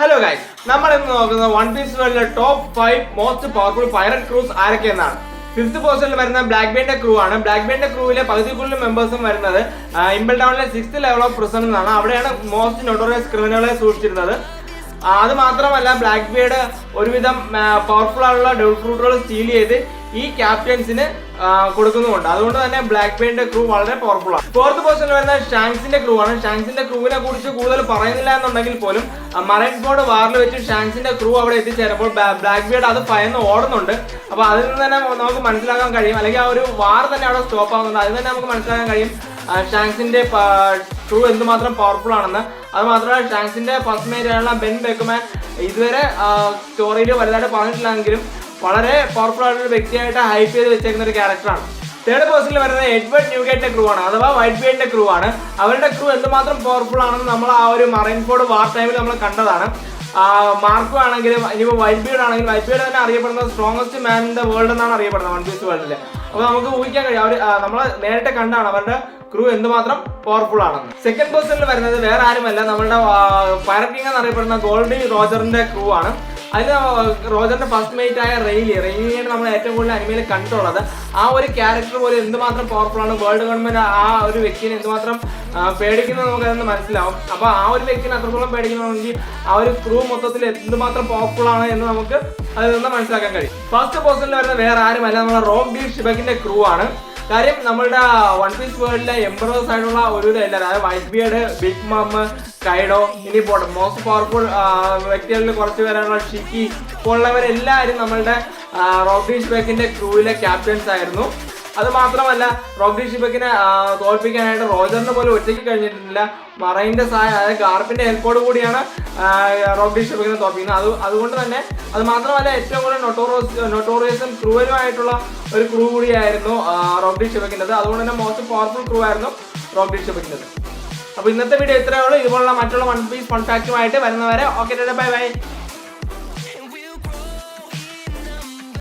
Hello guys, നമ്മൾ ഇന്ന് നോക്കുന്നത് വൺ പീസ് വേൾഡിലെ top 5 most powerful pirate crews ആരൊക്കെയെന്നാണ്. 5th പൊസിഷനിൽ വരുന്ന ബ്ലാക്ക് ബെയിന്റെ ക്രൂ ആണ്. ബ്ലാക്ക് ബെയിന്റെ ക്രൂവിലെ പകുതി കൂടുതൽ മെമ്പേഴ്സും വരുന്നത് ഇംബൽ ടൗണിലെ 6th ലെവൽ ഓഫ് പ്രിസൺ എന്നാണ്. അവിടെയാണ് മോസ്റ്റ് നൊട്ടോറിയസ് ക്രിമിനലുകളെ സൂക്ഷിച്ചിരുന്നത്. അത് മാത്രമല്ല, ബ്ലാക്ക് ബീഡ് ഒരുവിധം പവർഫുൾ ആയിട്ടുള്ള ഡെവിൾ ഫ്രൂട്ടുകൾ സ്റ്റീൽ ചെയ്ത് ഈ ക്യാപ്റ്റൻസിന് കൊടുക്കുന്നുമുണ്ട്. അതുകൊണ്ട് തന്നെ ബ്ലാക്ക് ബെയിന്റെ ക്രൂ വളരെ പവർഫുൾ ആണ്. 4th പൊസിഷനിൽ വരുന്ന ഷാങ്സിന്റെ ക്രൂ ആണ്. ഷാങ്സിന്റെ ക്രൂവിനെ കുറിച്ച് കൂടുതൽ പറയുന്നില്ല എന്നുണ്ടെങ്കിൽ പോലും മറൈൻ ബോർഡ് വാറിൽ വെച്ച് ഷാങ്സിന്റെ ക്രൂ അവിടെ എത്തിച്ചേരുമ്പോൾ ബ്ലാക്ക് ബീഡ് അത് ഭയന്ന് ഓടുന്നുണ്ട്. അപ്പൊ അതിൽ നിന്ന് തന്നെ നമുക്ക് മനസ്സിലാക്കാൻ കഴിയും, അല്ലെങ്കിൽ ആ ഒരു വാർ തന്നെ അവിടെ സ്റ്റോപ്പ് ആവുന്നുണ്ട്. അതിൽ തന്നെ നമുക്ക് മനസ്സിലാക്കാൻ കഴിയും ഷാങ്സിന്റെ ക്രൂ എന്തുമാത്രം പവർഫുൾ ആണെന്ന്. അത് മാത്രമല്ല, ഷാങ്സിന്റെ ഫസ്റ്റ് മേറ്റ് ആയിട്ടുള്ള ബെൻ ബെക്കുമാൻ ഇതുവരെ സ്റ്റോറിയിൽ വലുതായിട്ട് പറഞ്ഞിട്ടില്ലെങ്കിലും വളരെ പവർഫുൾ ആയിട്ടുള്ള വ്യക്തിയായിട്ട് ഹൈപ്പ് ചെയ്ത് വെച്ചേക്കുന്ന ഒരു ക്യാരക്ടറാണ്. 3rd പൊസിഷനിൽ വരുന്നത് എഡ്വേർഡ് ന്യൂഗേറ്റിന്റെ ക്രൂ ആണ്, അഥവാ വൈറ്റ് ബീഡിന്റെ ക്രൂ ആണ്. അവരുടെ ക്രൂ എന്തുമാത്രം പവർഫുൾ ആണെന്ന് നമ്മൾ ആ ഒരു മറൈൻ ഫോർഡ് വാർ ടൈമിൽ നമ്മൾ കണ്ടതാണ്. മാർക്കോ ആണെങ്കിലും ഇനിയിപ്പോൾ വൈറ്റ് ബീഡ് ആണെങ്കിലും, വൈറ്റ് ബീഡ് തന്നെ അറിയപ്പെടുന്നത് strongest man in the world എന്നാണ് അറിയപ്പെടുന്നത് വൺ പീസ് വേൾഡിൽ. അപ്പോൾ നമുക്ക് ഊഹിക്കാൻ കഴിയും, അവർ നമ്മൾ നേരിട്ട് കണ്ടാണ് അവരുടെ ക്രൂ എന്തുമാത്രം പവർഫുൾ ആണെന്ന്. 2nd പൊസിഷനിൽ വരുന്നത് വേറെ ആരുമല്ല, നമ്മളുടെ പൈററ്റ് കിങ് എന്നറിയപ്പെടുന്ന ഗോൾഡി റോജറിന്റെ ക്രൂ ആണ്. അതിൽ റോജറിന്റെ ഫസ്റ്റ് മേറ്റ് ആയ റെയിലിയാണ് നമ്മൾ ഏറ്റവും കൂടുതൽ അനിമയിൽ കണ്ടിട്ടുള്ളത്. ആ ഒരു ക്യാരക്ടർ പോലെ എന്തുമാത്രം പവർഫുൾ ആണ്, വേൾഡ് ഗവൺമെന്റ് ആ ഒരു വ്യക്തിനെ എന്തുമാത്രം പേടിക്കുന്നത് നമുക്ക് അതൊന്ന് മനസ്സിലാവും. അപ്പൊ ആ ഒരു വ്യക്തിനെ അത്രത്തോളം പേടിക്കണമെങ്കിൽ ആ ഒരു ക്രൂ മൊത്തത്തിൽ എന്തുമാത്രം പവർഫുൾ ആണ് എന്ന് നമുക്ക് അതിൽ നിന്ന് മനസ്സിലാക്കാൻ കഴിയും. 1st പൊസിഷനിൽ വരുന്ന വേറെ ആരുമല്ല, നമ്മുടെ റോക്ക് ഡി ഷിബക്കിന്റെ ക്രൂ ആണ്. കാര്യം നമ്മളുടെ വൺ പീസ് വേൾഡിലെ എംപറേഴ്സ് ആയിട്ടുള്ള ഒരു എല്ലാവരും, അതായത് വൈറ്റ് ബിയർഡ്, ബിഗ് മം, കൈഡോ, ഇനി പോട്ടെ മോസ്റ്റ് പവർഫുൾ വ്യക്തികളിൽ കുറച്ച് പേരാണുള്ള ഷിക്കി പോലുള്ളവരെല്ലാവരും നമ്മളുടെ റോക്ക് ഡി ഷിബക്കിന്റെ ക്രൂവിലെ ക്യാപ്റ്റൻസ് ആയിരുന്നു. അത് മാത്രമല്ല, റോക്ക് ഡി ഷിബക്കിനെ തോൽപ്പിക്കാനായിട്ട് റോജറിനെ പോലും ഒറ്റയ്ക്ക് കഴിഞ്ഞിട്ടില്ല. മറൈൻ്റെ സഹായം, അതായത് ഗാർപ്പിന്റെ ഹെൽപ്പോട് കൂടിയാണ് റോക്ക് ഡി ഷിബക്കിനെ തോൽപ്പിക്കുന്നത്. അതുകൊണ്ട് തന്നെ അത് മാത്രമല്ല, ഏറ്റവും കൂടുതൽ നൊട്ടോറിയസും ക്രൂവലുമായിട്ടുള്ള ഒരു ക്രൂ കൂടിയായിരുന്നു റോക്ക് ഡി ഷിബക്കിൻ്റെത്. അതുകൊണ്ട് തന്നെ മോസ്റ്റ് പവർഫുൾ ക്രൂ ആയിരുന്നു റോക്ക് ഡി ഷിബക്കിൻ്റെത്. അപ്പോൾ ഇന്നത്തെ വീഡിയോ ഇത്രയേ ഉള്ളൂ. ഇതുപോലുള്ള മറ്റുള്ള വൺ പീസ് ഫൺ ഫാക്റ്റുമായിട്ട് വരുന്നവരെ ഓക്കെ, ബൈ ബൈ.